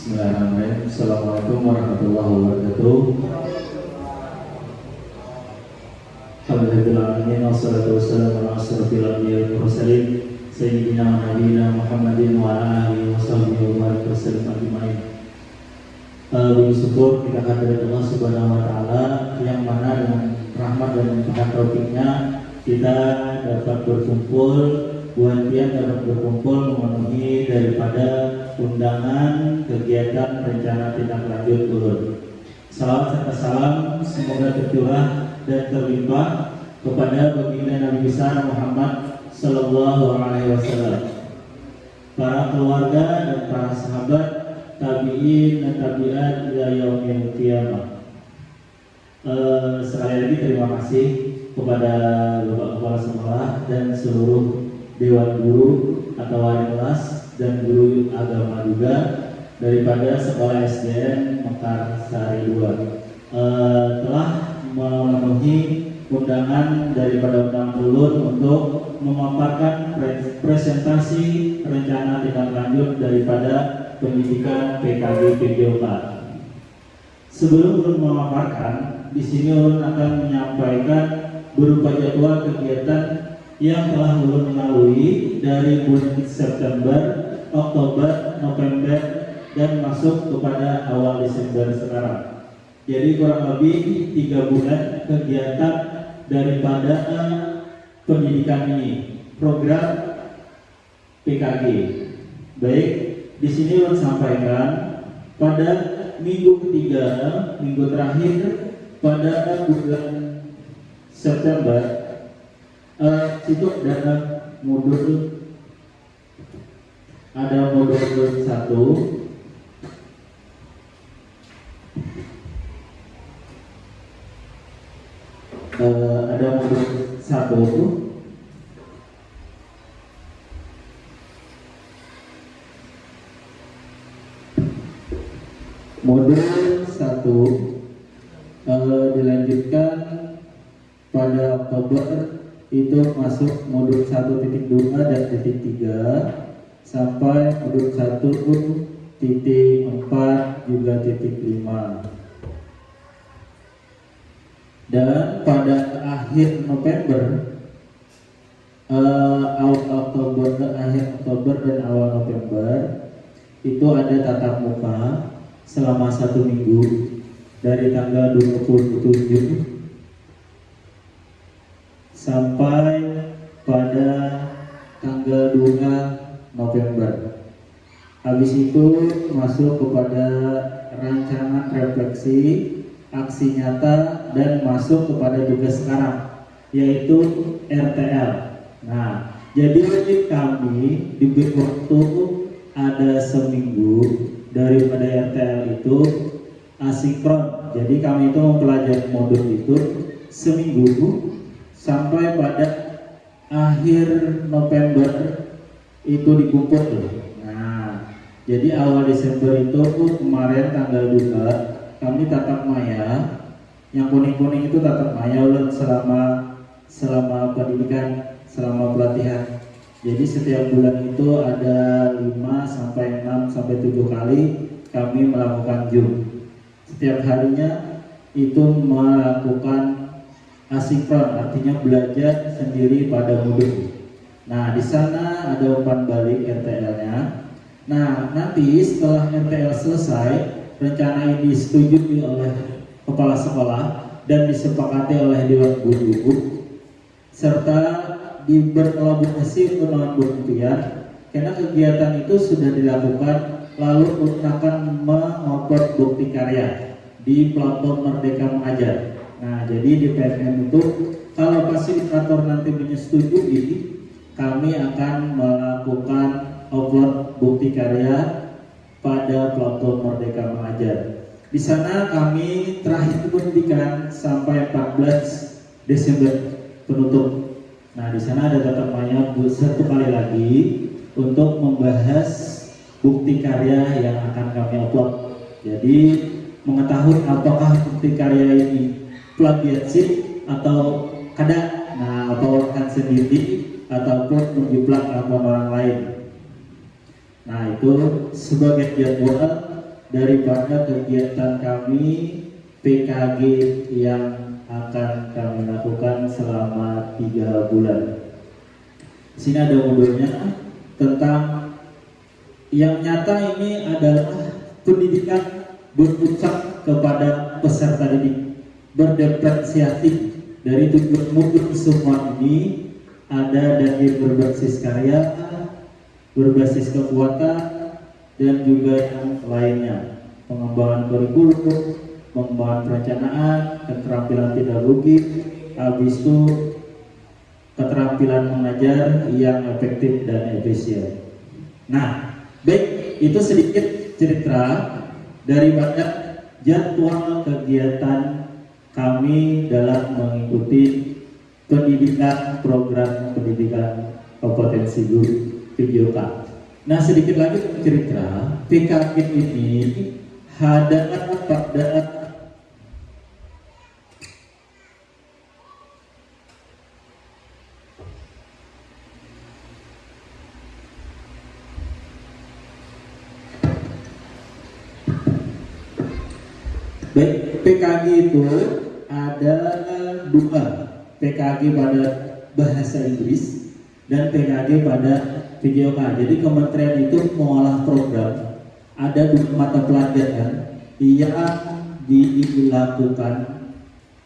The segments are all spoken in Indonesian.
Bismillahirrahmanirrahim. Assalamualaikum warahmatullahi wabarakatuh. Alhamdulillahirrahmanirrahim. Wassalatu wassalamu ala asyrafil anbiya'i wal mursalin sayyidina wa nabiyina Muhammadin wa ala alihi wa sahbihi wa barik wasallam ajmain. Bersyukur kita hadirat Allah Subhanahu wa taala yang mana dengan rahmat dan taufiknya kita dapat berkumpul, dapat berkumpul memenuhi daripada undangan kegiatan rencana tindak lanjut ulun. Salawat serta salam semoga tercurah dan terlimpah kepada baginda Nabi besar Muhammad Sallallahu Alaihi Wasallam, para keluarga dan para sahabat, tabiin dan tabiat ila yaumil qiyamah. Sekali lagi terima kasih kepada Bapak Kepala Sekolah dan seluruh Dewan Guru atau wali kelas dan guru agama juga daripada Sekolah SDN Mekarsari 2 telah memenuhi undangan daripada undang ulun untuk memaparkan presentasi rencana tindak lanjut daripada pendidikan PKG PJOK. Sebelum ulun memaparkan, di sini ulun akan menyampaikan berupa jadwal kegiatan yang telah ulun lalui dari bulan September, Oktober, November, dan masuk kepada awal Desember sekarang. Jadi kurang lebih 3 bulan kegiatan daripada pendidikan ini, program PKG. Baik, di sini ulun sampaikan pada minggu ketiga, minggu terakhir pada bulan September. Itu ada modul 1, ada modul 1 modul 1 dilanjutkan pada Oktober, itu masuk modul 1.2 dan titik 3 sampai modul 1.4 juga titik 5. Dan pada akhir November, akhir Oktober dan awal November itu ada tatap muka selama 1 minggu dari tanggal 27 sampai pada tanggal 2 November. Habis itu masuk kepada rancangan refleksi, aksi nyata, dan masuk kepada tugas sekarang, yaitu RTL. Nah, jadi kami diberi waktu ada seminggu daripada RTL itu asinkron. Jadi kami itu mempelajari modul itu seminggu sampai pada akhir November itu dikumpul. Nah, jadi awal Desember itu kemarin tanggal 2 kami tatap maya. Yang kuning-kuning itu tatap maya ulun selama pendidikan, selama pelatihan. Jadi setiap bulan itu ada 5 sampai 6 sampai 7 kali kami melakukan Zoom. Setiap harinya itu melakukan asinkron, artinya belajar sendiri pada modul. Nah, di sana ada umpan balik RTL-nya. Nah, nanti setelah RTL selesai, rencana ini disetujui oleh kepala sekolah dan disepakati oleh Dewan Guru, serta berkolaborasi untuk melakukan penelitian. Karena kegiatan itu sudah dilakukan, lalu akan mengupload bukti karya di platform Merdeka Mengajar. Nah, jadi di PMM itu kalau fasilitator nanti menyetujui, kami akan melakukan upload bukti karya pada platform Merdeka Mengajar. Di sana kami terakhir pendidikan sampai 14 Desember penutup. Nah, di sana ada tatap maya 1 kali lagi untuk membahas bukti karya yang akan kami upload. Jadi mengetahui apakah bukti karya ini plagiatsip atau kada, nah atau akan sendiri ataupun menjiplak akun orang lain. Nah, itu sebagai jadwal daripada kegiatan kami PKG yang akan kami lakukan selama 3 bulan. Sini ada modulnya tentang yang nyata ini adalah pendidikan berpusat kepada peserta didik, berdiferensiatif. Dari tujuan modul semua ini ada dari berbasis karya, berbasis kekuatan, dan juga yang lainnya. Pengembangan kurikulum, pengembangan perencanaan, keterampilan pedagogik, habis itu keterampilan mengajar yang efektif dan efisien. Nah, baik, itu sedikit cerita daripada jadwal kegiatan kami dalam mengikuti pendidikan program pendidikan kompetensi guru PJOK. Nah, sedikit lagi cerita PKG ini adalah pada baik, PKG itu ada 2, PKG pada bahasa Inggris dan PKG pada PJOK. Jadi kementerian itu mengolah program, ada 2 mata pelajaran yang dilakukan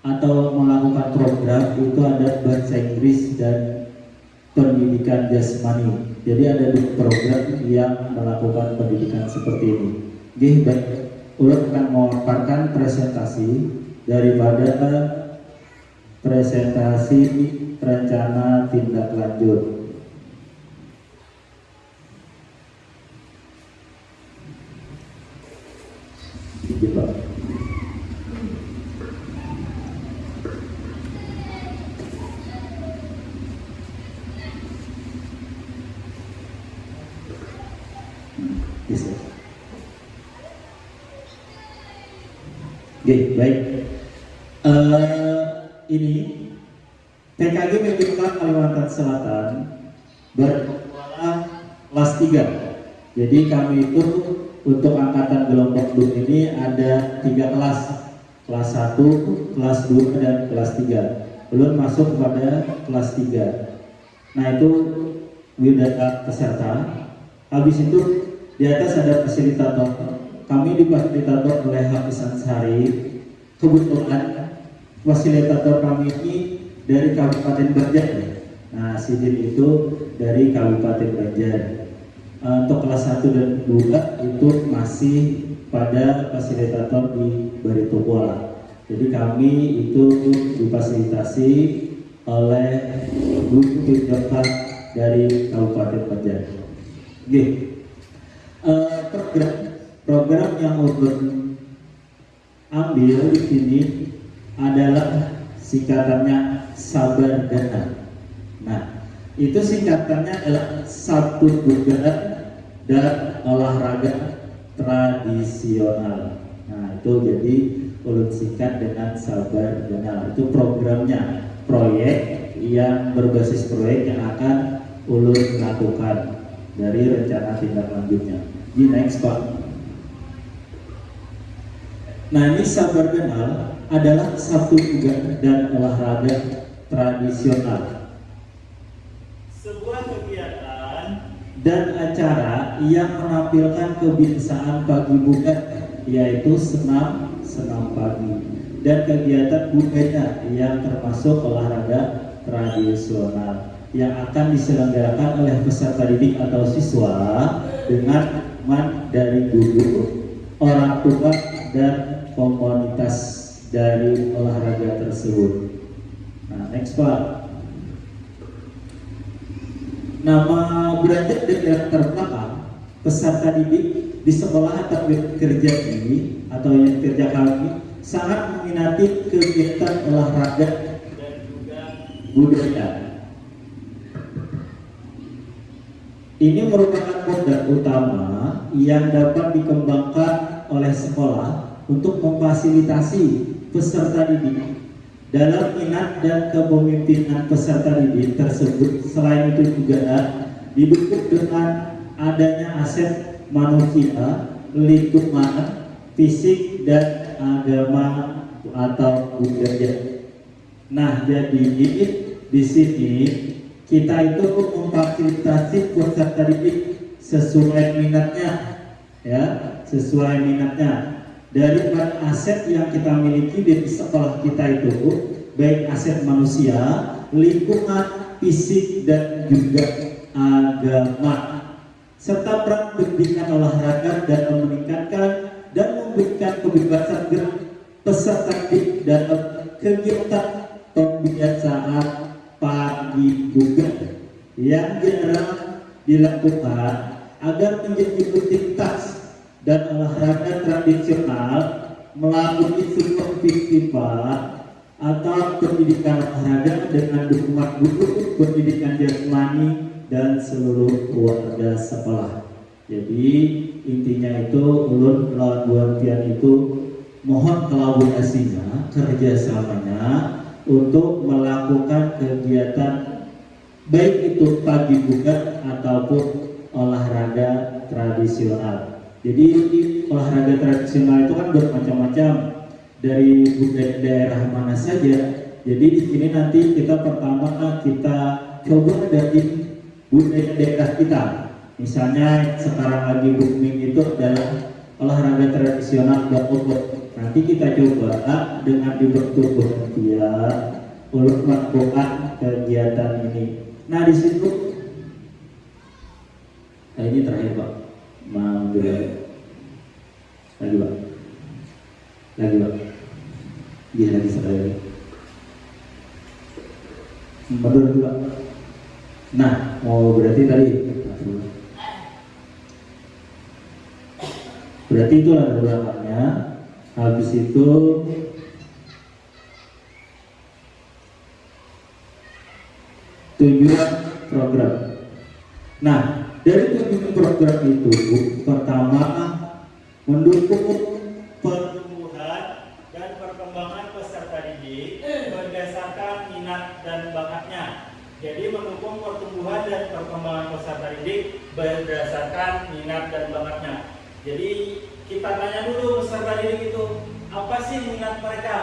atau melakukan program itu ada bahasa Inggris dan pendidikan jasmani. Jadi ada 2 program yang melakukan pendidikan seperti ini. Oke, baik. Ulun akan memaparkan presentasi daripada presentasi rencana tindak lanjut. Gitu. Bisa. Oke, baik. Ini PKG PJOK Kalimantan Selatan berkepala kelas 3. Jadi kami itu untuk angkatan gelombang 2 ini ada 3 kelas. Kelas 1, kelas 2, dan kelas 3. Belum masuk pada kelas 3. Nah, itu widata peserta. Habis itu di atas ada fasilitator. Kami difasilitator oleh Hafiz Ansari. Kebetulan fasilitator kami ini dari Kabupaten Banjar. Nah, Sidin itu dari Kabupaten Banjar. Untuk kelas 1 dan 2 itu masih pada fasilitator di Barito Kuala. Jadi kami itu difasilitasi oleh guru PJOK dari Kabupaten Banjar. Oke. Program yang ulun ambil di sini adalah singkatannya Sabar Dana. Nah, itu singkatannya adalah satu budaya dan olahraga tradisional. Nah, itu jadi ulun singkat dengan Sabar Dana. Itu programnya, proyek yang berbasis proyek yang akan ulun lakukan dari rencana tindak lanjutnya. Di next Pak. Nah, ini Sabar Dana adalah satu budaya dan olahraga tradisional. Sebuah kegiatan dan acara yang menampilkan kebiasaan pagi budaya, yaitu senam pagi, dan kegiatan budaya yang termasuk olahraga tradisional yang akan diselenggarakan oleh peserta didik atau siswa dengan dukungan dari guru, orang tua, dan komunitas dari olahraga tersebut. Nah, next Pak. Nama belajar dan yang terbelakang peserta didik di sekolah atau kerja ini atau yang kerja kami sangat meminati kegiatan olahraga dan juga budaya. Ini merupakan modal utama yang dapat dikembangkan oleh sekolah untuk memfasilitasi peserta didik dalam minat dan kepemimpinan peserta didik tersebut. Selain itu juga didukung dengan adanya aset manusia lingkungan, fisik dan agama atau budaya. Nah, jadi di sini kita itu memfasilitasi peserta didik sesuai minatnya, ya, sesuai minatnya. Dari aset yang kita miliki di sekolah kita itu, baik aset manusia, lingkungan, fisik dan juga agama, serta peran pendidikan olahraga dan meningkatkan dan memberikan kebebasan gerak peserta didik dalam kegiatan pembiasaan pagi buka yang jarang dilakukan agar menjadi rutinitas dan olahraga tradisional melalui sebuah festival atau pendidikan olahraga dengan dukungan guru pendidikan jasmani dan seluruh warga sekolah. Jadi intinya itu ulun lawan buatian itu mohon kolaborasinya, kerjasamanya untuk melakukan kegiatan baik itu pagi buka ataupun olahraga tradisional. Jadi olahraga tradisional itu kan bermacam-macam dari budaya daerah mana saja. Jadi di sini nanti kita pertama kita coba dari budaya daerah kita. Misalnya sekarang lagi booming itu adalah olahraga tradisional bakok. Nanti kita coba dengan dibentuk berhentian untuk melakukan kegiatan ini. Nah di situ, ini terakhir Pak, lagi Pak, iya lagi sekali. Betul Pak. Nah, berarti tadi. Berarti itu ada belakangnya. Habis itu tujuan program. Nah, dari tujuan program itu pertama mendukung pertumbuhan dan perkembangan peserta didik berdasarkan minat dan bakatnya. Jadi mendukung pertumbuhan dan perkembangan peserta didik berdasarkan minat dan bakatnya. Jadi kita tanya dulu peserta didik itu, apa sih minat mereka?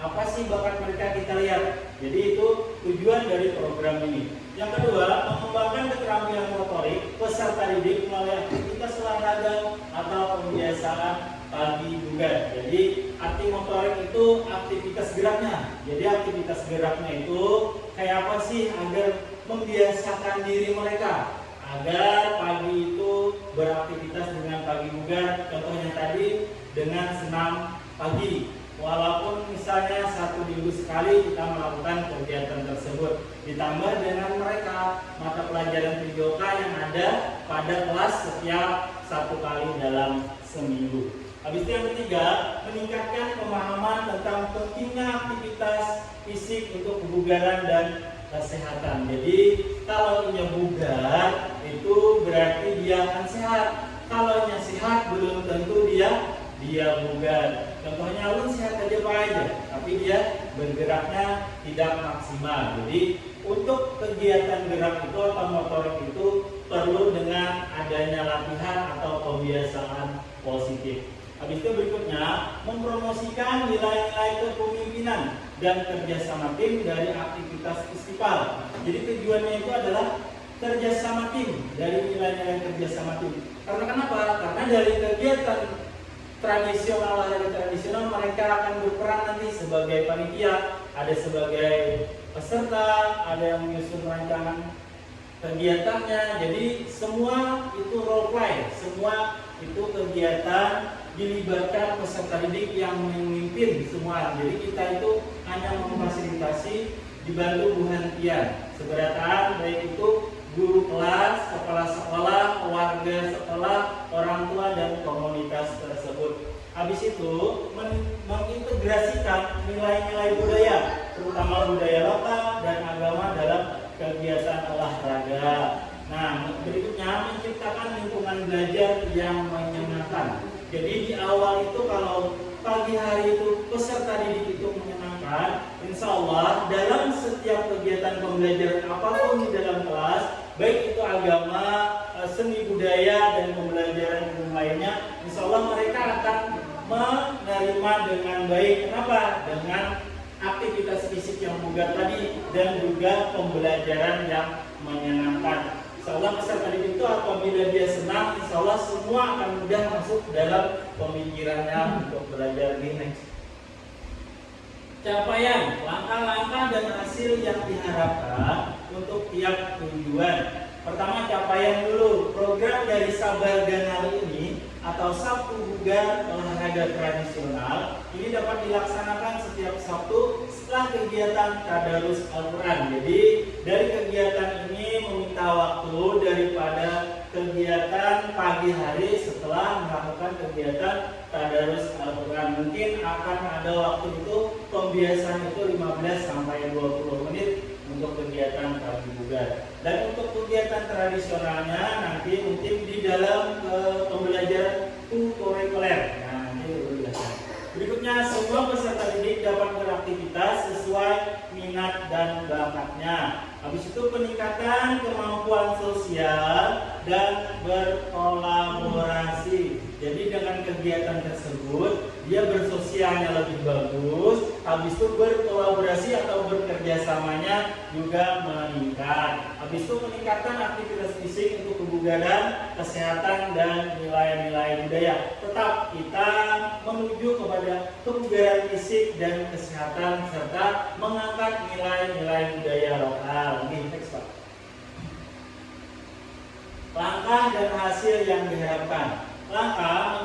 Apa sih bakat mereka, kita lihat. Jadi itu tujuan dari program ini. Yang kedua, mengembangkan keterampilan motorik peserta didik melalui aktivitas olahraga atau pembiasaan pagi bugar. Jadi arti motorik itu aktivitas geraknya. Jadi aktivitas geraknya itu kayak apa sih agar membiasakan diri mereka agar pagi itu beraktivitas dengan pagi bugar. Contohnya tadi dengan senam pagi. Walaupun misalnya 1 minggu sekali kita melakukan kegiatan tersebut, ditambah dengan mereka mata pelajaran PJOK yang ada pada kelas setiap 1 kali dalam seminggu. Habis itu yang ketiga, meningkatkan pemahaman tentang pentingnya aktivitas fisik untuk kebugaran dan kesehatan. Jadi kalau dia bugar itu berarti dia akan sehat. Kalau dia sehat belum tentu dia bugar. Contohnya ulun sehat aja Pak aja, tapi dia bergeraknya tidak maksimal. Jadi untuk kegiatan gerak itu atau motorik itu perlu dengan adanya latihan atau pembiasaan positif. Habis itu berikutnya mempromosikan nilai-nilai kepemimpinan dan kerjasama tim dari aktivitas festival. Jadi tujuannya itu adalah kerjasama tim, dari nilai-nilai kerjasama tim. Karena kenapa? Karena dari kegiatan tradisional, olahraga tradisional, mereka akan berperan nanti sebagai panitia, ada sebagai peserta, ada yang menyusun rancangan kegiatannya. Jadi semua itu role play, semua itu kegiatan dilibatkan peserta didik yang memimpin semua. Jadi kita itu hanya memfasilitasi, dibantu buhantian seberataan, baik itu guru kelas, kepala sekolah, warga sekolah, orang tua dan komunitas tersebut. Habis itu mengintegrasikan nilai-nilai budaya, terutama budaya lokal dan agama dalam kegiatan olahraga. Nah, berikutnya menciptakan lingkungan belajar yang menyenangkan. Jadi di awal itu kalau pagi hari itu peserta didik itu menyenangkan, insya Allah dalam setiap kegiatan pembelajaran apapun di dalam kelas, baik itu agama, seni budaya, dan pembelajaran umum lainnya, insya Allah mereka akan menerima dengan baik. Kenapa? Dengan aktivitas fisik yang bugar tadi dan juga pembelajaran yang menyenangkan. Insya Allah peserta didik itu apabila dia senang, insya Allah semua akan mudah masuk dalam pemikirannya untuk belajar di next. Capaian, langkah-langkah dan hasil yang diharapkan untuk tiap tujuan. Pertama, capaian dulu. Program dari Sabar Ganal ini atau Sabtu Bugar Olahraga Tradisional ini dapat dilaksanakan setiap Sabtu setelah kegiatan Tadarus Al-Quran. Jadi dari kegiatan ini meminta waktu daripada kegiatan pagi hari setelah melakukan kegiatan Tadarus Al-Quran. Mungkin akan ada waktu itu pembiasaan itu 15 sampai 20 menit untuk kegiatan pagi bugar. Dan untuk kegiatan tradisionalnya nanti mungkin di dalam pembelajaran kurikuler. Nah, nanti belajar. Berikutnya, semua peserta didik dapat beraktivitas sesuai minat dan bakatnya. Habis itu peningkatan kemampuan sosial dan berkolaborasi. Jadi dengan kegiatan tersebut dia bersosialnya lebih bagus, habis itu berkolaborasi atau bekerjasamanya juga meningkat. Habis itu peningkatan aktivitas fisik untuk kebugaran, kesehatan, dan nilai-nilai budaya. Tetap kita menuju kepada kebugaran fisik dan kesehatan serta mengangkat nilai-nilai budaya lokal. Ini teks, Pak. Langkah dan hasil yang diharapkan. Langkah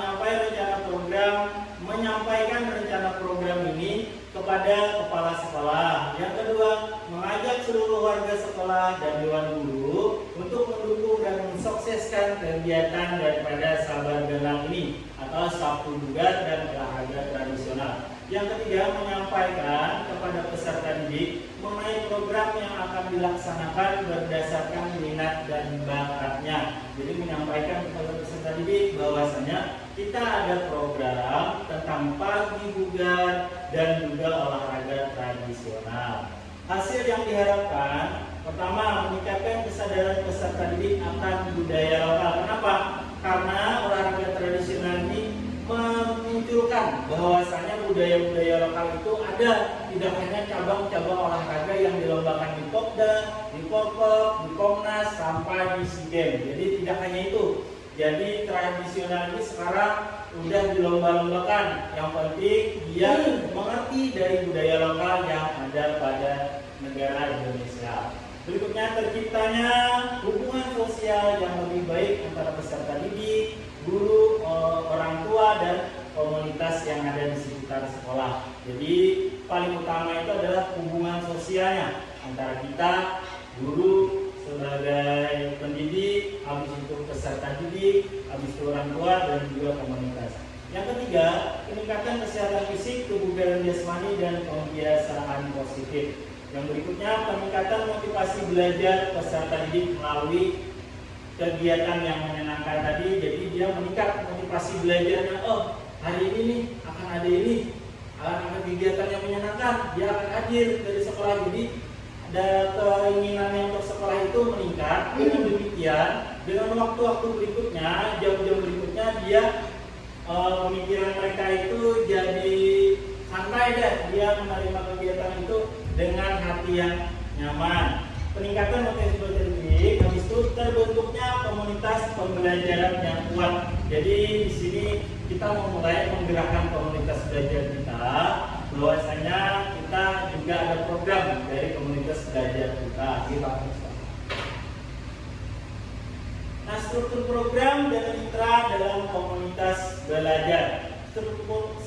menyampaikan rencana program ini kepada kepala sekolah. Yang kedua, mengajak seluruh warga sekolah dan dewan guru untuk mendukung dan mensukseskan kegiatan daripada Sabar Ganal ini atau Sabtu Bugar dan Olahraga Tradisional. Yang ketiga, menyampaikan kepada peserta didik mengenai program yang akan dilaksanakan berdasarkan minat dan bakatnya. Jadi menyampaikan kepada peserta didik bahwasanya kita ada program tentang pagi bugar dan juga olahraga tradisional. Hasil yang diharapkan, pertama, meningkatkan kesadaran peserta didik akan budaya lokal. Kenapa? Karena olahraga tradisional ini memunculkan bahwasanya budaya-budaya lokal itu ada, tidak hanya cabang-cabang olahraga yang dilombakan di Popda, di Porpop, di Komnas, sampai di SEA Games. Jadi tidak hanya itu. Jadi tradisional ini sekarang sudah dilomba-lombakan. Yang penting dia mengerti dari budaya lokal yang ada pada negara Indonesia. Berikutnya, terciptanya hubungan sosial yang lebih baik antara peserta didik, guru, orang tua, dan komunitas yang ada di sekitar sekolah. Jadi paling utama itu adalah hubungan sosialnya antara kita, guru sebagai pendidik, habis itu peserta didik, habis itu orang tua, dan juga komunitas. Yang ketiga, peningkatan kesehatan fisik, kebugaran jasmani, dan pembiasaan positif. Yang berikutnya, peningkatan motivasi belajar peserta didik melalui kegiatan yang menyenangkan tadi. Jadi dia meningkat motivasi belajarnya. Oh, hari ini nih akan ada ini, akan ada kegiatan yang menyenangkan, dia akan hadir dari sekolah. Jadi ada keinginannya untuk sekolah itu meningkat. Dengan demikian, dengan waktu-waktu berikutnya, jam-jam berikutnya, dia pemikiran mereka itu jadi santai deh. Dia menerima kegiatan itu dengan hati yang nyaman. Peningkatan motivasi belajar didik, habis itu terbentuknya komunitas pembelajaran yang kuat. Jadi di sini kita memulai menggerakkan komunitas belajar kita, bahwasanya kita juga ada program dari komunitas belajar kita. Nah, struktur program dan mitra dalam komunitas belajar.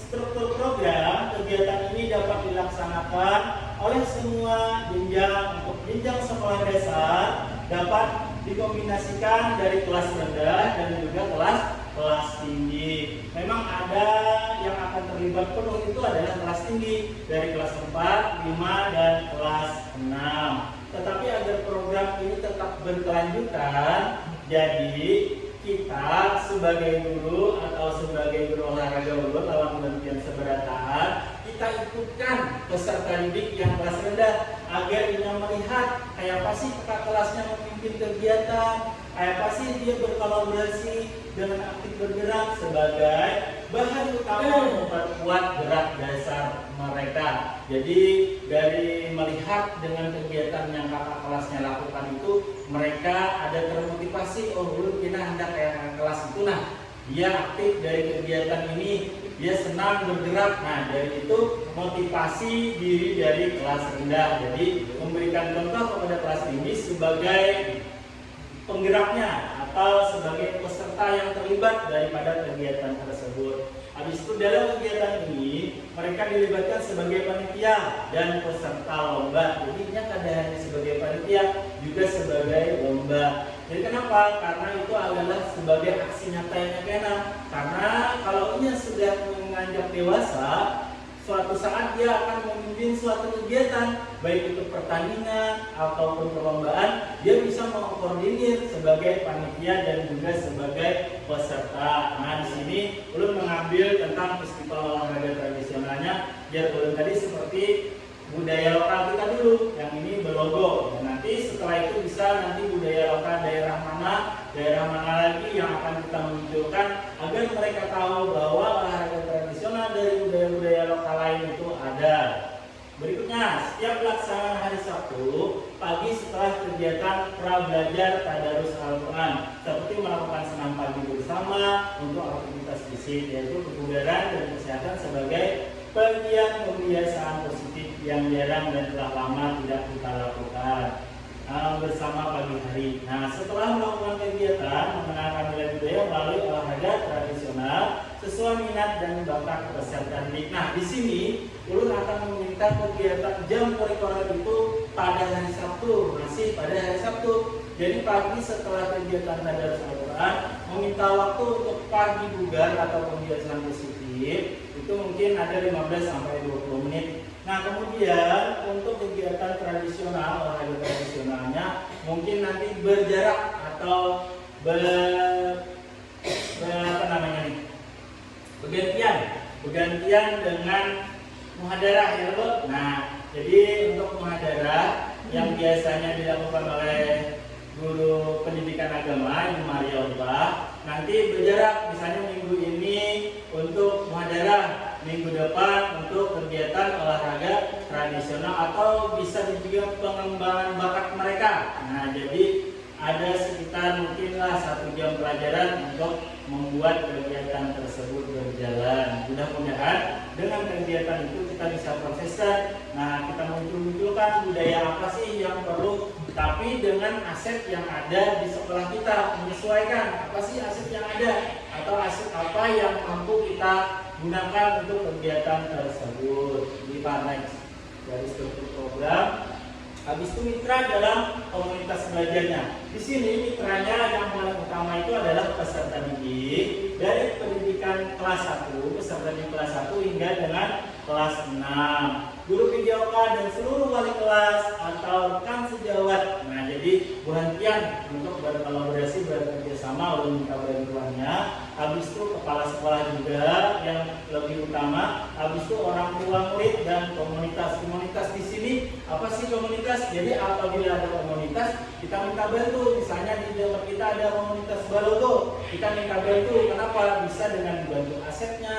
Struktur program kegiatan ini dapat dilaksanakan oleh semua jenjang. Untuk jenjang sekolah dasar dapat dikombinasikan dari kelas rendah dan juga kelas tinggi. Memang ada yang akan terlibat penuh itu adalah kelas tinggi dari kelas 4, 5, dan kelas 6. Tetapi agar program ini tetap berkelanjutan, jadi kita sebagai guru atau sebagai guru olahraga ulun lawan penelitian seberataan, kita ikutkan peserta didik yang kelas rendah agar ia melihat kayak apa sih kakak kelasnya memimpin kegiatan, kayak apa sih dia berkolaborasi dengan aktif bergerak sebagai bahan utama memperkuat gerak dasar mereka. Jadi dari melihat dengan kegiatan yang kakak kelasnya lakukan itu, mereka ada termotivasi, oh dulu kita hendak kayak kakak kelas itu, nah dia aktif dari kegiatan ini, dia senang bergerak. Nah dari itu motivasi diri dari kelas rendah. Jadi memberikan contoh kepada kelas tinggi sebagai penggeraknya atau sebagai peserta yang terlibat daripada kegiatan tersebut. Habis itu dalam kegiatan ini mereka dilibatkan sebagai panitia dan peserta lomba. Jadinya tidak hanya sebagai panitia, juga sebagai lomba. Jadi kenapa? Karena itu adalah sebagai aksi nyata yang kena. Karena kalau ia sudah menganjak dewasa, suatu saat dia akan memimpin suatu kegiatan, baik itu pertandingan ataupun perlombaan, dia bisa mengkoordinir sebagai panitia dan juga sebagai peserta. Nah, di sini ulun mengambil tentang festival olahraga tradisionalnya, biar ulun tadi seperti budaya lokal kita dulu, yang ini berlogo. Dan nanti setelah itu bisa nanti budaya lokal daerah mana lagi yang akan kita munculkan agar mereka tahu bahwa olahraga tradisional dari budaya-budaya lokal lain itu ada. Berikutnya, setiap pelaksanaan hari Sabtu pagi setelah kegiatan pra belajar tadarus Al-Quran, seperti melakukan senam pagi bersama untuk aktivitas fisik, yaitu kebugaran dan kesehatan sebagai bagian pembiasaan positif yang jarang dan telah lama tidak kita lakukan bersama pagi hari. Nah, setelah melakukan kegiatan mengenalkan nilai budaya melalui olahraga tradisional sesuai minat dan bakat peserta didik. Nah, di sini ulun akan meminta kegiatan jam kurikuler itu pada hari Sabtu, masih pada hari Sabtu. Jadi pagi setelah kegiatan tadarus Al-Quran, meminta waktu untuk pagi bugar atau pembiasaan positif itu mungkin ada 15 sampai 20 menit. Nah, kemudian untuk kegiatan tradisional, olahraga tradisionalnya mungkin nanti berjarak atau bergantian dengan muhadarah ya Bu. Nah, jadi untuk muhadarah yang biasanya dilakukan oleh guru pendidikan agama Ibu Maria Ulbah, nanti berjarak, misalnya minggu ini untuk muhadarah, minggu depan untuk kegiatan olahraga tradisional, atau bisa juga pengembangan bakat mereka. Nah, jadi ada sekitar mungkinlah 1 jam pelajaran untuk membuat kegiatan tersebut berjalan. Mudah-mudahan dengan kegiatan itu kita bisa proseskan. Nah, kita munculkan budaya apa sih yang perlu, tapi dengan aset yang ada di sekolah kita, menyesuaikan apa sih aset yang ada atau aset apa yang mampu kita gunakan untuk kegiatan tersebut. Di next dari struktur program. Habis itu mitra dalam komunitas belajarnya. Di sini mitranya yang paling utama itu adalah peserta didik dari pendidikan kelas 1, peserta didik kelas 1 hingga dengan kelas 6. Guru PJOK dan seluruh wali kelas atau rekan sejawat. Nah, jadi berhentian untuk berkolaborasi, bekerja sama, lalu minta bantuannya. Habis itu kepala sekolah juga yang lebih utama. Habis itu orang tua murid dan komunitas. Komunitas di sini apa sih komunitas? Jadi apabila ada komunitas, kita minta bantu. Misalnya di tempat kita ada komunitas balogo, kita minta bantu. Kenapa? Bisa dengan dibantu asetnya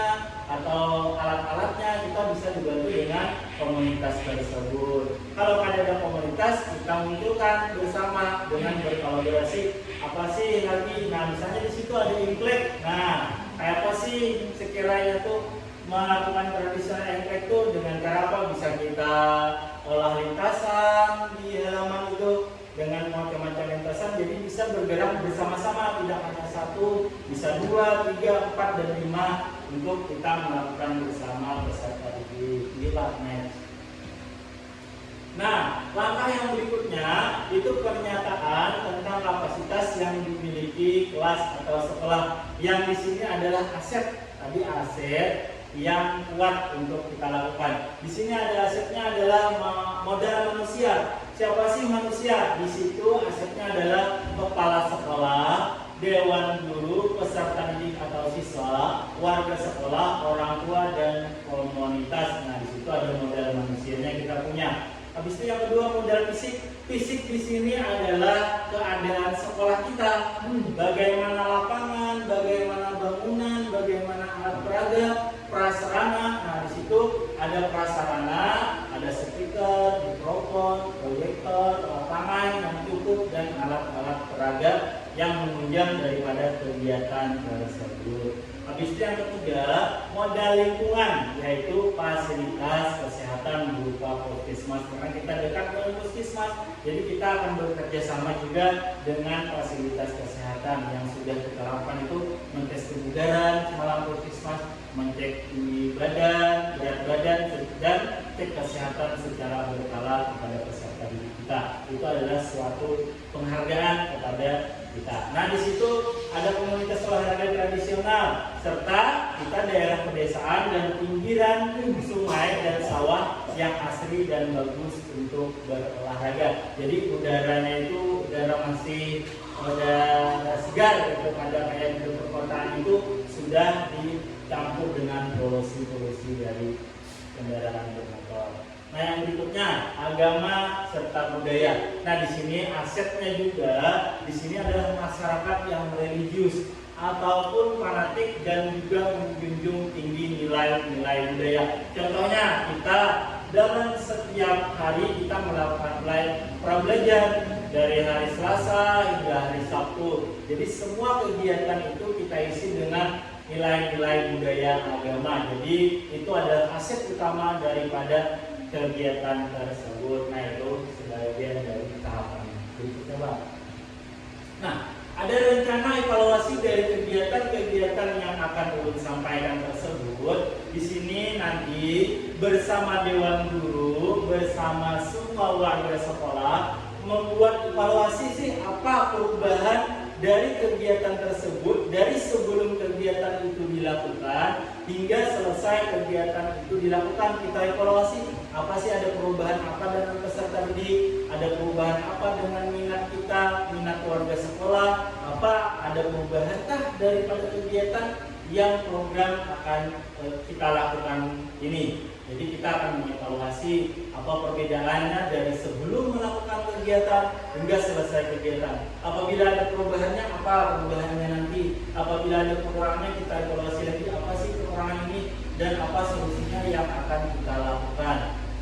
atau alat-alatnya, kita bisa dibantu dengan komunitas tersebut. Kalau ada komunitas, kita munculkan bersama dengan berkolaborasi. Apa sih lagi? Nah, misalnya di situ ada implek. Nah, kayak apa sih sekiranya tuh melakukan tradisional implek tuh dengan cara apa? Bisa kita olah lintasan di halaman itu dengan macam-macam lintasan, jadi bisa bergerak bersama-sama, tidak hanya 1, bisa 2, 3, 4, dan 5 untuk kita melakukan bersama peserta didik. Next. Nah, langkah yang berikutnya itu pernyataan tentang kapasitas yang dimiliki kelas atau sekolah. Yang di sini adalah aset. Tadi aset yang kuat untuk kita lakukan. Di sini ada asetnya adalah modal manusia. Siapa sih manusia? Di situ asetnya adalah kepala sekolah, dewan guru, peserta didik atau siswa, warga sekolah, orang tua dan komunitas. Nah, di situ ada modal manusianya kita punya. Habis itu yang kedua modal fisik. Fisik di sini adalah keadaan sekolah kita. Bagaimana lapangan, bagaimana bangunan, bagaimana alat peraga, prasarana. Nah, di situ ada prasarana, ada speaker, mikrofon, proyektor, lapangan yang cukup dan alat-alat peraga yang menunjang daripada kegiatan tersebut. Habis itu yang ketiga, modal lingkungan, yaitu fasilitas kesehatan berupa puskesmas. Karena kita dekat dengan puskesmas, jadi kita akan bekerja sama juga dengan fasilitas kesehatan yang sudah kita lakukan, itu mengtes kebugaran semalam puskesmas, mengecek tinggi badan, berat badan, dan cek kesehatan secara berkala kepada peserta didik kita. Itu adalah suatu penghargaan kepada kita. Nah, di situ ada komunitas olahraga tradisional serta kita daerah pedesaan dan pinggiran sungai dan sawah yang asri dan bagus untuk berolahraga. Jadi udaranya itu udara masih udara segar gitu, pada kayak di perkotaan itu sudah dicampur dengan polusi-polusi dari kendaraan bermotor. Nah, yang berikutnya agama serta budaya. Nah, di sini asetnya juga di sini adalah masyarakat yang religius ataupun fanatik dan juga menjunjung tinggi nilai-nilai budaya. Contohnya kita dalam setiap hari kita melakukan prabelajar dari hari Selasa hingga hari Sabtu. Jadi semua kegiatan itu kita isi dengan nilai-nilai budaya agama. Jadi itu adalah aset utama daripada kegiatan tersebut. Nah, itu sebagian dari tahapan berikutnya, Bang. Nah, ada rencana evaluasi dari kegiatan-kegiatan yang akan Ulun sampaikan tersebut. Di sini nanti bersama Dewan Guru, bersama semua warga sekolah membuat evaluasi sih apa perubahan dari kegiatan tersebut, dari sebelum kegiatan itu dilakukan hingga selesai kegiatan itu dilakukan. Kita evaluasi apa sih, ada perubahan apa dengan peserta didik, ada perubahan apa dengan minat kita, minat warga sekolah, apa ada perubahankah daripada kegiatan yang program akan kita lakukan ini. Jadi kita akan mengevaluasi apa perbedaannya dari sebelum melakukan kegiatan hingga selesai kegiatan. Apabila ada perubahannya, apa perubahannya nanti. Apabila ada kekurangannya, kita evaluasi lagi apa sih kekurangan ini dan apa solusinya yang akan kita lakukan.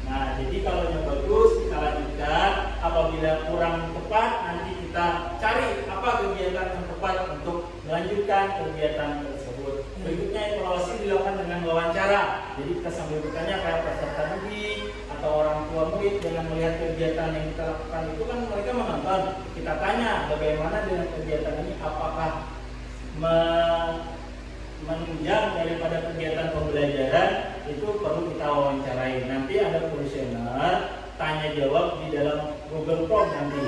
Nah, jadi kalau yang bagus kita lanjutkan. Apabila kurang tepat, nanti kita cari apa kegiatan yang tepat untuk melanjutkan kegiatan tersebut. Berikutnya evaluasi dilakukan dengan wawancara. Jadi kita sambil bertanya kayak peserta didik atau orang tua murid dengan melihat kegiatan yang kita lakukan itu kan mereka menonton. Kita tanya bagaimana dengan kegiatan ini, apakah menunjang daripada kegiatan pembelajaran, itu perlu kita wawancarai. Nanti ada kuesioner tanya jawab di dalam Google Form nanti.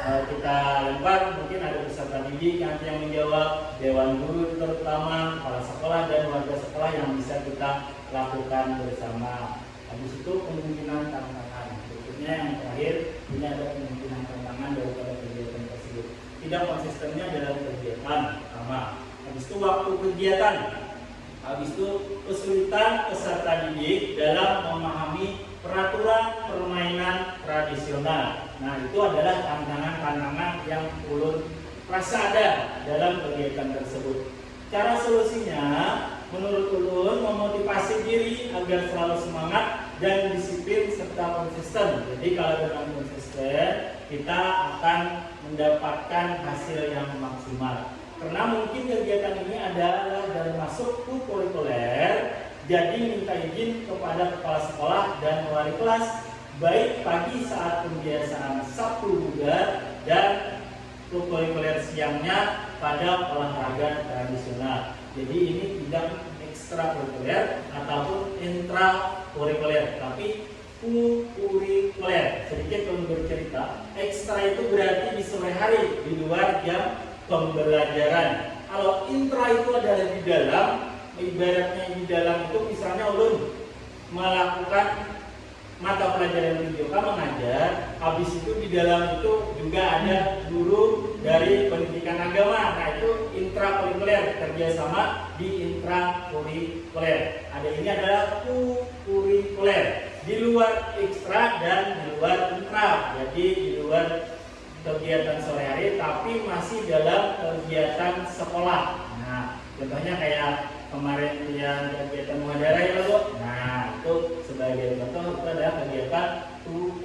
Kita lempar, mungkin ada peserta didik nanti yang menjawab, dewan guru terutama, kepala sekolah dan warga sekolah yang bisa kita lakukan bersama. Habis itu kemungkinan tantangan. Berikutnya yang terakhir, ini ada kemungkinan tantangan daripada kegiatan tersebut. Tidak konsistennya dalam kegiatan pertama. Habis itu waktu kegiatan. Habis itu kesulitan peserta didik dalam memahami peraturan permainan tradisional. Nah, itu adalah tantangan-tantangan yang Ulun rasa ada dalam kegiatan tersebut. Cara solusinya, menurut Ulun, memotivasi diri agar selalu semangat dan disiplin serta konsisten. Jadi kalau dengan konsisten, kita akan mendapatkan hasil yang maksimal. Karena mungkin kegiatan ini adalah dari masuk kurikuler, jadi minta izin kepada kepala sekolah dan wali kelas, baik pagi saat pembiasaan Sabtu bugar dan kurikuler siangnya pada olahraga tradisional. Jadi ini tidak ekstra kurikuler ataupun intra kurikuler, tapi kurikuler. Sedikit kalau bercerita, ekstra itu berarti di sore hari di luar jam pembelajaran. Kalau intra itu adalah di dalam, ibaratnya di dalam itu misalnya Ulun melakukan mata pelajaran videoka mengajar, habis itu di dalam itu juga ada guru dari pendidikan agama. Nah itu intrakurikuler, kerjasama di intrakurikuler. Ada ini adalah kurikuler, di luar ekstra dan di luar intra. Jadi di luar kegiatan sore hari tapi masih dalam kegiatan sekolah. Nah contohnya kayak kemarin yang kegiatan muhadarah ya Bu. Nah itu sebagai contoh itu adalah kegiatan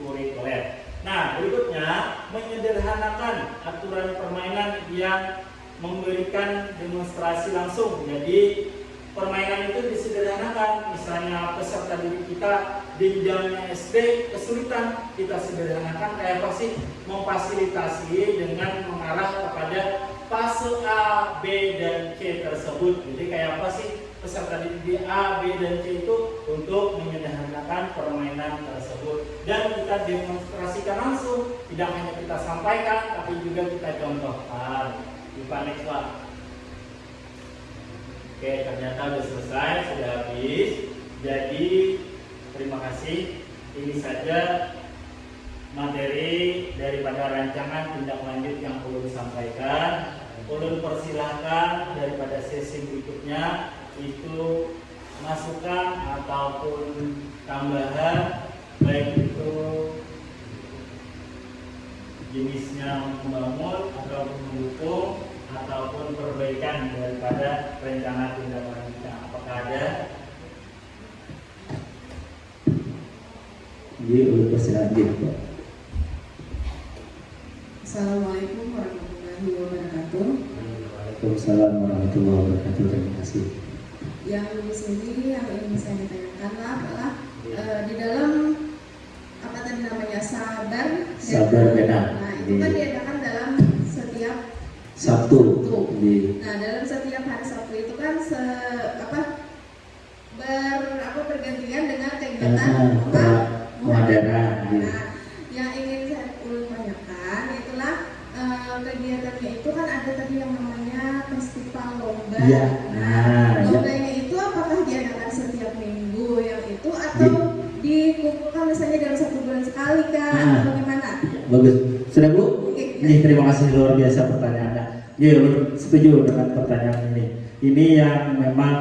kurikuler. Nah berikutnya menyederhanakan aturan permainan yang memberikan demonstrasi langsung. Jadi permainan itu disederhanakan. Misalnya peserta didik kita jenjangnya SD kesulitan, kita sederhanakan kayak apa sih? Memfasilitasi dengan mengarah kepada fase A, B, dan C tersebut. Jadi kayak apa sih peserta didik A, B, dan C itu untuk menyederhanakan permainan tersebut. Dan kita demonstrasikan langsung, tidak hanya kita sampaikan, tapi juga kita contohkan. Lupa next one. Oke, ternyata sudah selesai, sudah habis. Jadi terima kasih. Ini saja materi daripada rancangan tindak lanjut yang perlu disampaikan. Ulun persilahkan daripada sesi berikutnya itu masukan ataupun tambahan, baik itu jenisnya membangun ataupun mendukung ataupun perbaikan daripada rencana tindak lanjutnya. Apakah ada? Jadi ulun persilahkan. Assalamualaikum warahmatullahi wabarakatuh. Waalaikumsalam warahmatullahi wabarakatuh. Terima kasih. Yang di sini yang ingin saya tanyakan adalah di dalam apa tadi namanya Sabar benar. Nah itu kan diadakan dalam setiap Sabtu. Nah dalam setiap hari Sabtu itu kan bergantian dengan kegiatan muhadarah. Nah yang ingin saya ulun tanyakan itulah kegiatannya itu kan ada tadi yang namanya festival lomba. Ya. Lombanya itu apakah diadakan setiap minggu yang itu atau dikumpulkan misalnya dalam 1 bulan sekali kah? Atau bagaimana? Bagus. Sudah Bu? Oke. Ini terima kasih luar biasa pertanyaannya. Ya, setuju dengan pertanyaan ini. Ini yang memang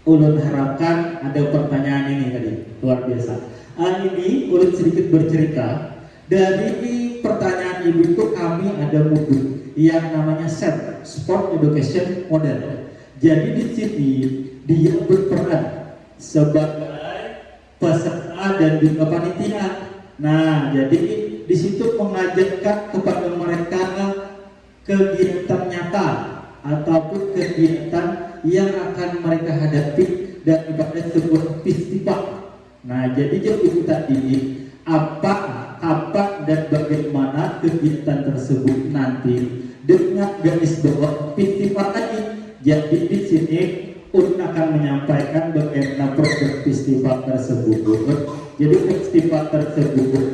ulun harapkan ada pertanyaan ini tadi, luar biasa. Ini ulun sedikit bercerita dari pertanyaan ibu itu kami ada modul yang namanya SEM, Sport Education Model. Jadi di sini dia berperan sebagai peserta dan juga panitia. Nah, jadi di situ mengajarkan kepada mereka kegiatan nyata ataupun kegiatan yang akan mereka hadapi daripada sebuah festival. Nah, jadi itu tadi apa, kapan dan bagaimana kegiatan tersebut nanti dengan garis bawah festival tadi. Jadi di sini akan menyampaikan bagaimana program festival tersebut. Jadi festival tersebut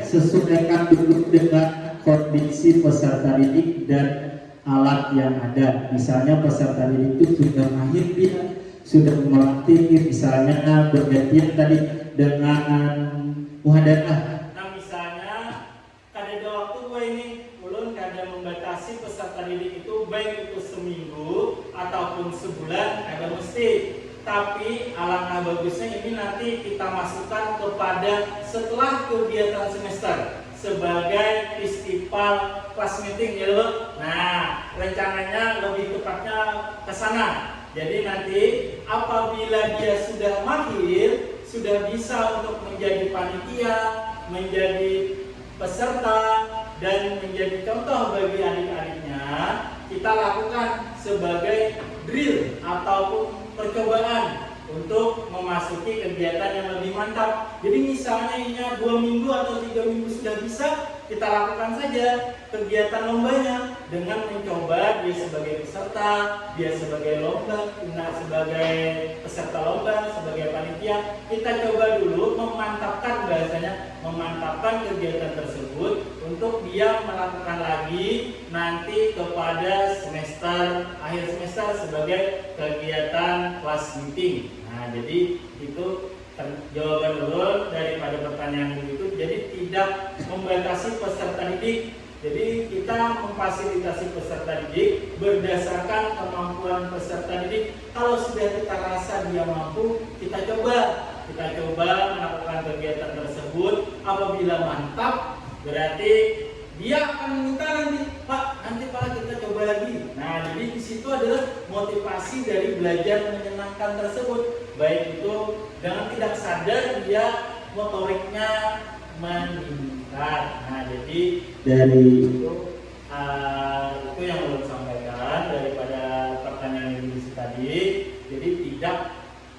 sesuaikan dulu dengan kondisi peserta didik dan alat yang ada. Misalnya peserta didik itu sudah mahir dia, sudah melatih misalnya bergantian tadi dengan muhadarah. Nah misalnya kada waktu gue ini ulun kada membatasi peserta didik itu baik itu seminggu ataupun sebulan, kada mesti. Tapi alangkah bagusnya ini nanti kita masukkan kepada setelah kegiatan semester sebagai festival class meeting ya loh. Nah rencananya lebih tepatnya ke sana. Jadi nanti apabila dia sudah mahir, sudah bisa untuk menjadi panitia, menjadi peserta dan menjadi contoh bagi adik-adiknya, kita lakukan sebagai drill ataupun percobaan untuk memasuki kegiatan yang lebih mantap. Jadi misalnya ini 2 minggu atau 3 minggu sudah bisa, kita lakukan saja kegiatan lombanya dengan mencoba dia sebagai peserta, dia sebagai lomba, sebagai peserta lomba, sebagai panitia. Kita coba dulu memantapkan bahasanya, memantapkan kegiatan tersebut untuk dia melakukan lagi nanti kepada semester akhir semester sebagai kegiatan class meeting. Nah, jadi itu jawaban ulun daripada pertanyaan itu, jadi tidak membatasi peserta didik. Jadi kita memfasilitasi peserta didik berdasarkan kemampuan peserta didik. Kalau sudah kita rasa dia mampu, kita coba melakukan kegiatan tersebut. Apabila mantap, berarti dia akan meminta nanti, Pak, kita coba lagi. Nah, jadi di situ adalah motivasi dari belajar menyenangkan tersebut. Baik itu dengan tidak sadar dia motoriknya meningkat. Nah, jadi dari itu yang belum sampaikan daripada pertanyaan yang tadi. Jadi tidak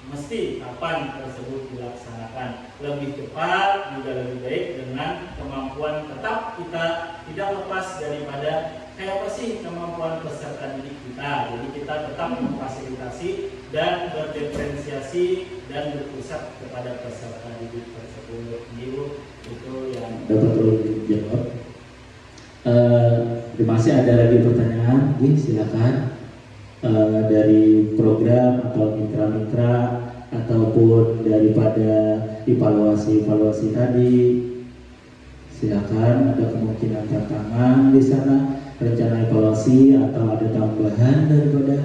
mesti kapan tersebut dilaksanakan, lebih cepat juga lebih baik dengan kemampuan. Tetap kita tidak lepas daripada kayak apa sih kemampuan peserta didik kita. Jadi kita tetap memfasilitasi dan berdiferensiasi dan berpusat kepada peserta didik tersebut. Itu yang dapat ulun jawab. Terima kasih. Ada lagi pertanyaan? Silakan. Dari program atau mitra-mitra ataupun daripada evaluasi tadi, silakan. Ada kemungkinan tantangan di sana, rencana evaluasi atau ada tambahan daripada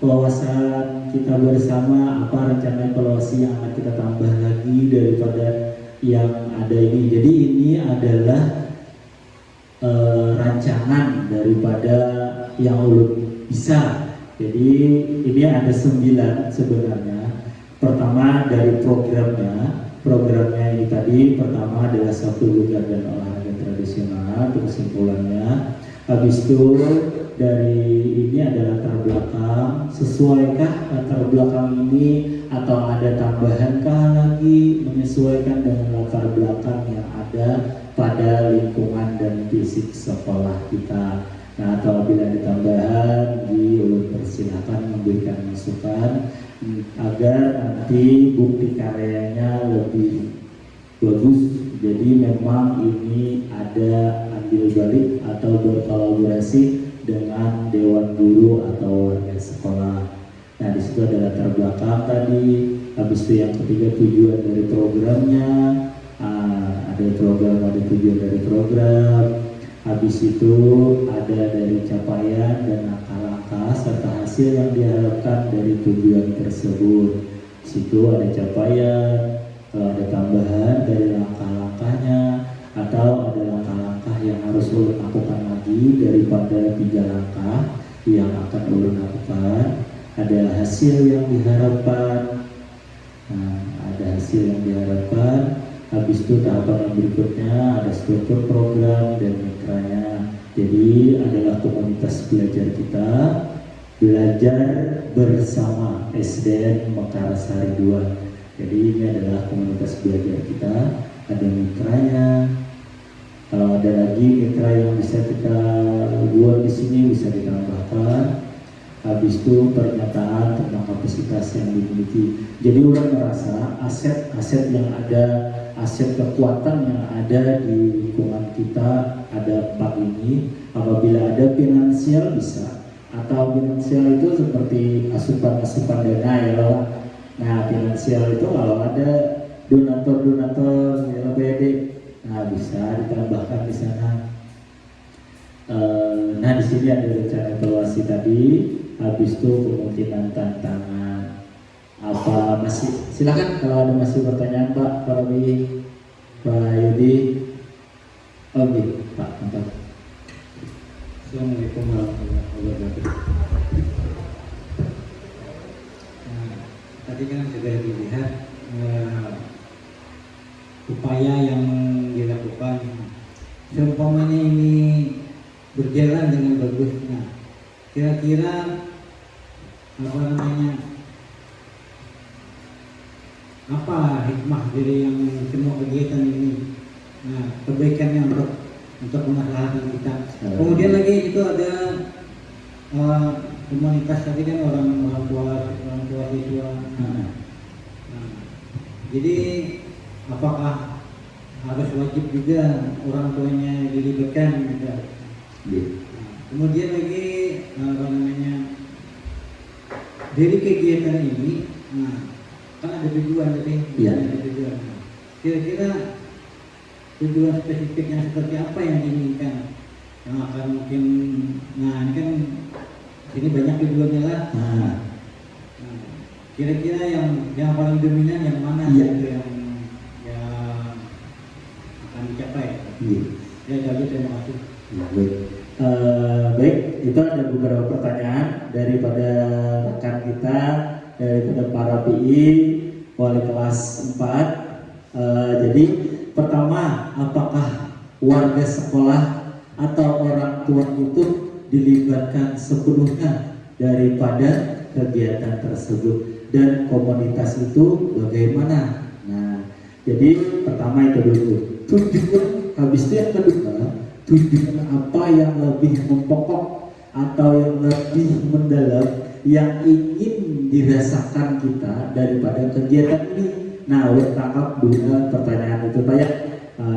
wawasan kita bersama, apa rencana evaluasi yang akan kita tambah lagi daripada yang ada ini. Jadi ini adalah rancangan daripada yang ulun bisa. Jadi ini ada 9 sebenarnya. Pertama dari programnya ini tadi, pertama adalah Sabtu Lugar dan olahraga tradisional, kesimpulannya. Habis itu dari ini adalah latar belakang, sesuaikah latar belakang ini atau ada tambahankah lagi menyesuaikan dengan latar belakang yang ada pada lingkungan dan fisik sekolah kita. Nah, atau bila ada tambahan, ulun persilakan memberikan masukan agar nanti bukti karyanya lebih bagus. Jadi memang ini ada andil balik atau berkolaborasi dengan dewan guru atau warga sekolah. Nah, di situ ada latar belakang tadi. Habis itu yang ketiga tujuan dari programnya. Ada program, ada tujuan dari program. Habis itu ada dari capaian dan langkah-langkah serta hasil yang diharapkan dari tujuan tersebut. Di situ ada capaian, kalau ada tambahan dari langkah-langkahnya, atau ada langkah-langkah yang harus ulun lakukan lagi daripada 3 langkah yang akan ulun lakukan. Ada hasil yang diharapkan. Nah, ada hasil yang diharapkan. Habis itu tahapan yang berikutnya ada struktur program dan mitranya. Jadi adalah komunitas belajar kita, belajar bersama SDN Mekarsari 2. Jadi ini adalah komunitas belajar kita, ada mitranya. Kalau ada lagi mitra yang bisa kita buat di sini bisa ditambahkan. Habis itu pernyataan tentang kapasitas yang dimiliki. Jadi orang merasa aset-aset yang ada, aset kekuatan yang ada di lingkungan kita ada 4 ini. Apabila ada finansial bisa, atau finansial itu seperti asupan dana ya loh. Nah, finansial itu kalau ada donatur LPD, nah bisa ditambahkan di sana. Nah, di sini ada rencana evaluasi tadi. Habis itu kemungkinan tantangan apa masih, silakan kalau ada masih pertanyaan Pak Robi, Pak Yudi. Oke, Pak, mantap. Assalamualaikum warahmatullahi wabarakatuh. Nah, tadi kan sudah dilihat upaya yang dilakukan. Seumpamanya ini berjalan dengan bagus. Nah, kira-kira apa hikmah dari yang semua kegiatan ini? Nah, kebaikannya untuk kemaslahatan kita. Kemudian lagi itu ada komunitas tadi kan orang tua siswa. Nah, jadi apakah harus wajib juga orang tuanya dilibatkan gitu? Kemudian lagi dari kegiatan ini, kan ada tujuan tadi. Iya. Ada tujuan. Kira-kira tujuan spesifiknya seperti apa yang diinginkan? Yang akan mungkin, nah ini kan ini banyak tujuannya lah. Nah, Nah, kira-kira yang paling dominan yang mana Iya. gitu yang akan dicapai? iya. Ya itu aja, terima kasih. Ya, baik. Baik, itu ada beberapa pertanyaan daripada rekan kita, daripada para PI wali kelas 4. Jadi pertama, apakah warga sekolah atau orang tua itu dilibatkan sepenuhnya daripada kegiatan tersebut, dan komunitas itu bagaimana? Nah, jadi pertama itu dulu tujuan, habis itu yang kedua tujuan apa yang lebih mempokok atau yang lebih mendalam yang ingin dirasakan kita daripada kegiatan ini. Nah, udah tangkap dua pertanyaan itu Pak ya.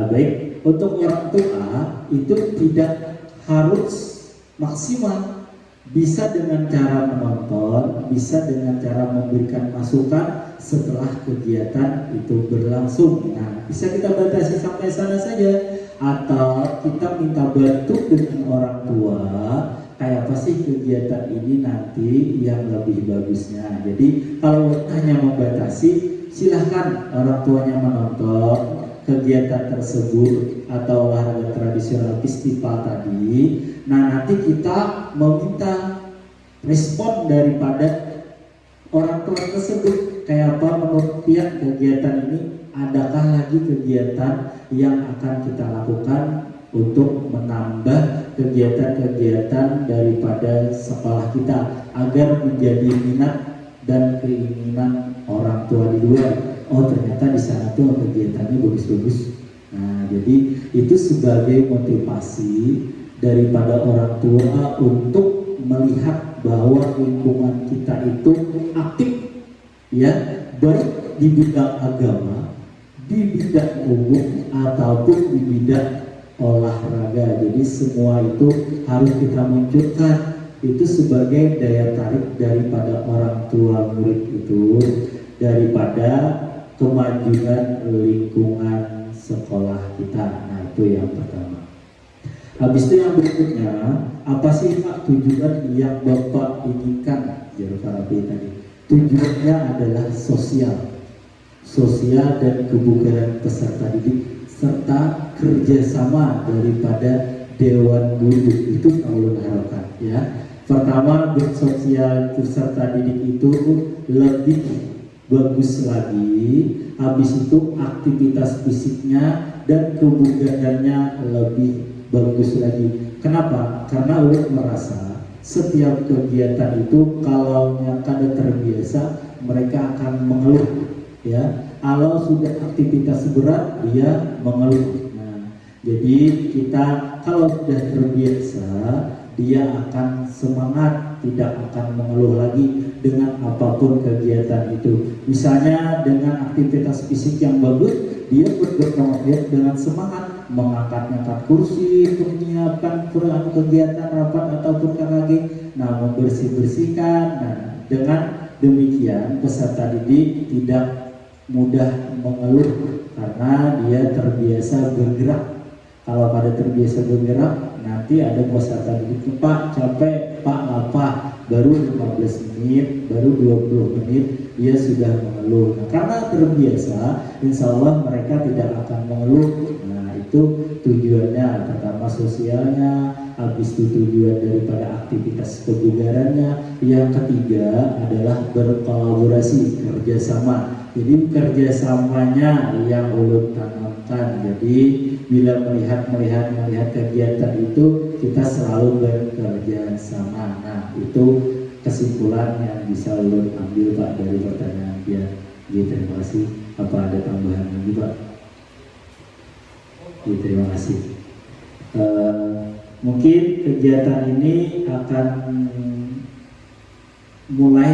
Baik, untuk orang tua itu tidak harus maksimal, bisa dengan cara menonton, bisa dengan cara memberikan masukan setelah kegiatan itu berlangsung. Nah, bisa kita batasi sampai sana saja, atau kita minta bantu dengan orang tua kayak apa sih kegiatan ini nanti yang lebih bagusnya. Jadi kalau hanya membatasi, silahkan orang tuanya menonton kegiatan tersebut atau olahraga tradisional festival tadi. Nah, nanti kita meminta respon daripada orang tua tersebut, kayak apa menurut pihak kegiatan ini, adakah lagi kegiatan yang akan kita lakukan untuk menambah kegiatan-kegiatan daripada sekolah kita agar menjadi minat dan keinginan orang tua di luar. Oh, ternyata di sana tuh kegiatannya bagus-bagus. Nah, jadi itu sebagai motivasi daripada orang tua untuk melihat bahwa lingkungan kita itu aktif, ya, baik di bidang agama, di bidang umum ataupun di bidang olahraga. Jadi semua itu harus kita munculkan. Itu sebagai daya tarik daripada orang tua murid itu, daripada kemajuan lingkungan sekolah kita. Nah, itu yang pertama. Habis itu yang berikutnya, apa sih Pak tujuan yang Bapak inginkan? Jarofarapi tadi. Tujuannya adalah sosial dan kebugaran peserta didik serta kerjasama daripada Dewan Guru. Itu yang ulun harapkan, ya. Pertama, bersosial peserta didik itu lebih bagus lagi. Habis itu aktivitas fisiknya dan kebugarannya lebih bagus lagi. Kenapa? Karena ulun merasa setiap kegiatan itu kalau kada terbiasa, mereka akan mengeluh, ya. Kalau sudah aktivitas berat, dia mengeluh. Nah, jadi kita kalau sudah terbiasa, dia akan semangat, tidak akan mengeluh lagi dengan apapun kegiatan itu. Misalnya dengan aktivitas fisik yang bagus, dia bergerak dengan semangat, mengangkat-angkat kursi, menyiapkan kegiatan rapat ataupun KKG, nah membersih-bersihkan. Nah, dengan demikian peserta didik tidak mudah mengeluh karena dia terbiasa bergerak. Kalau pada terbiasa bergerak, nanti ada peserta didik, Pak capek, Pak apa, baru 15 menit, baru 20 menit dia sudah mengeluh. Nah, karena terbiasa, insya Allah mereka tidak akan mengeluh. Nah, itu tujuannya. Pertama sosialnya, habis itu tujuan daripada aktivitas kebugarannya. Yang ketiga adalah berkolaborasi, kerjasama. Jadi kerjasamanya yang ulun tanamkan. Jadi bila melihat kegiatan itu, kita selalu bekerja sama. Nah, itu kesimpulan yang bisa ulun ambil Pak dari pertanyaan dia. Jadi, terima kasih. Apa ada tambahan lagi Pak? Jadi, terima kasih. Mungkin kegiatan ini akan mulai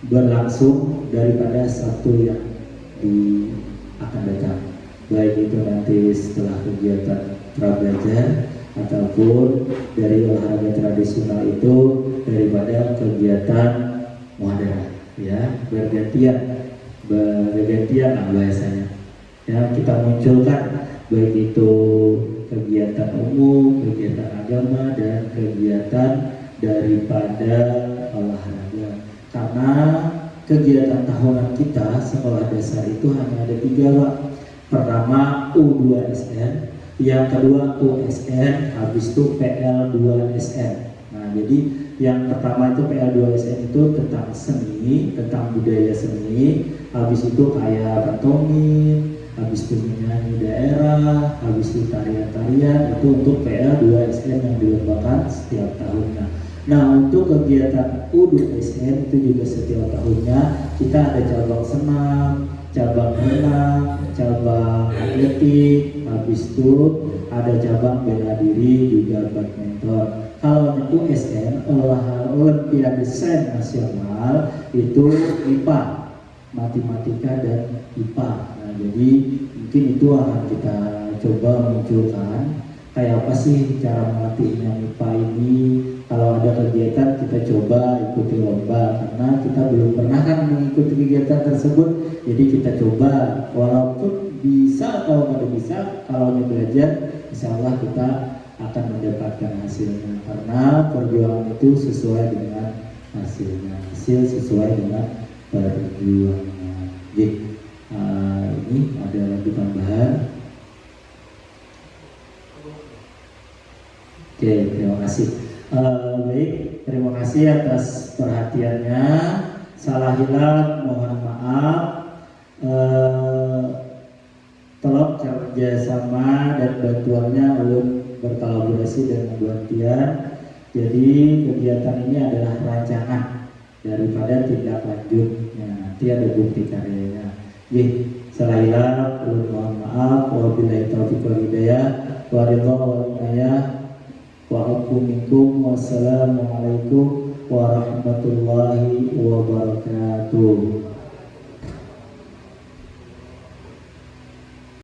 berlangsung daripada Sabtu yang akan datang, baik itu nanti setelah kegiatan prabaca ataupun dari olahraga tradisional itu daripada kegiatan muhadarah, ya, bergantian bergantian lah bahasanya. Ya, kita munculkan baik itu kegiatan umum, kegiatan agama, dan kegiatan daripada olahraga. Karena kegiatan tahunan kita sekolah dasar itu hanya ada 3, Pak. Pertama U2SN, yang kedua USN, habis itu PL2SN. Nah, jadi yang pertama itu PL2SN itu tentang seni, tentang budaya seni, habis itu kayak pantomim, habis itu menyanyi daerah, habis itu tarian-tarian, itu untuk PL2SN yang dilombakan setiap tahunnya. Nah, untuk kegiatan U2SN itu juga setiap tahunnya kita ada cabang senam, cabang renang, cabang atletik, habis itu ada cabang bela diri, juga badminton. Kalau yang USN, Olimpiade Sains Nasional, itu IPA, matematika dan IPA. Nah, jadi mungkin itu akan kita coba munculkan kayak apa sih cara melatihnya IPA ini. Kalau ada kegiatan kita coba ikuti lomba, karena kita belum pernah kan mengikuti kegiatan tersebut. Jadi kita coba, walaupun bisa atau nggak bisa, kalau belajar, insya Allah kita akan mendapatkan hasilnya. Karena perjuangan itu sesuai dengan hasilnya, hasil sesuai dengan perjuangan. Jadi ini ada lagi tambahan. Oke, terima kasih. Baik, terima kasih atas perhatiannya. Salah hilaf mohon maaf. Tolong kerjasama dan bantuannya ulun berkolaborasi dengan Bu Tian. Jadi kegiatan ini adalah rancangan daripada tindak lanjutnya. Nanti ada bukti karyanya. Salah hilaf ulun mohon maaf. Wabillahi taufiq wal hidayah. Wassalamualaikum warahmatullahi wabarakatuh.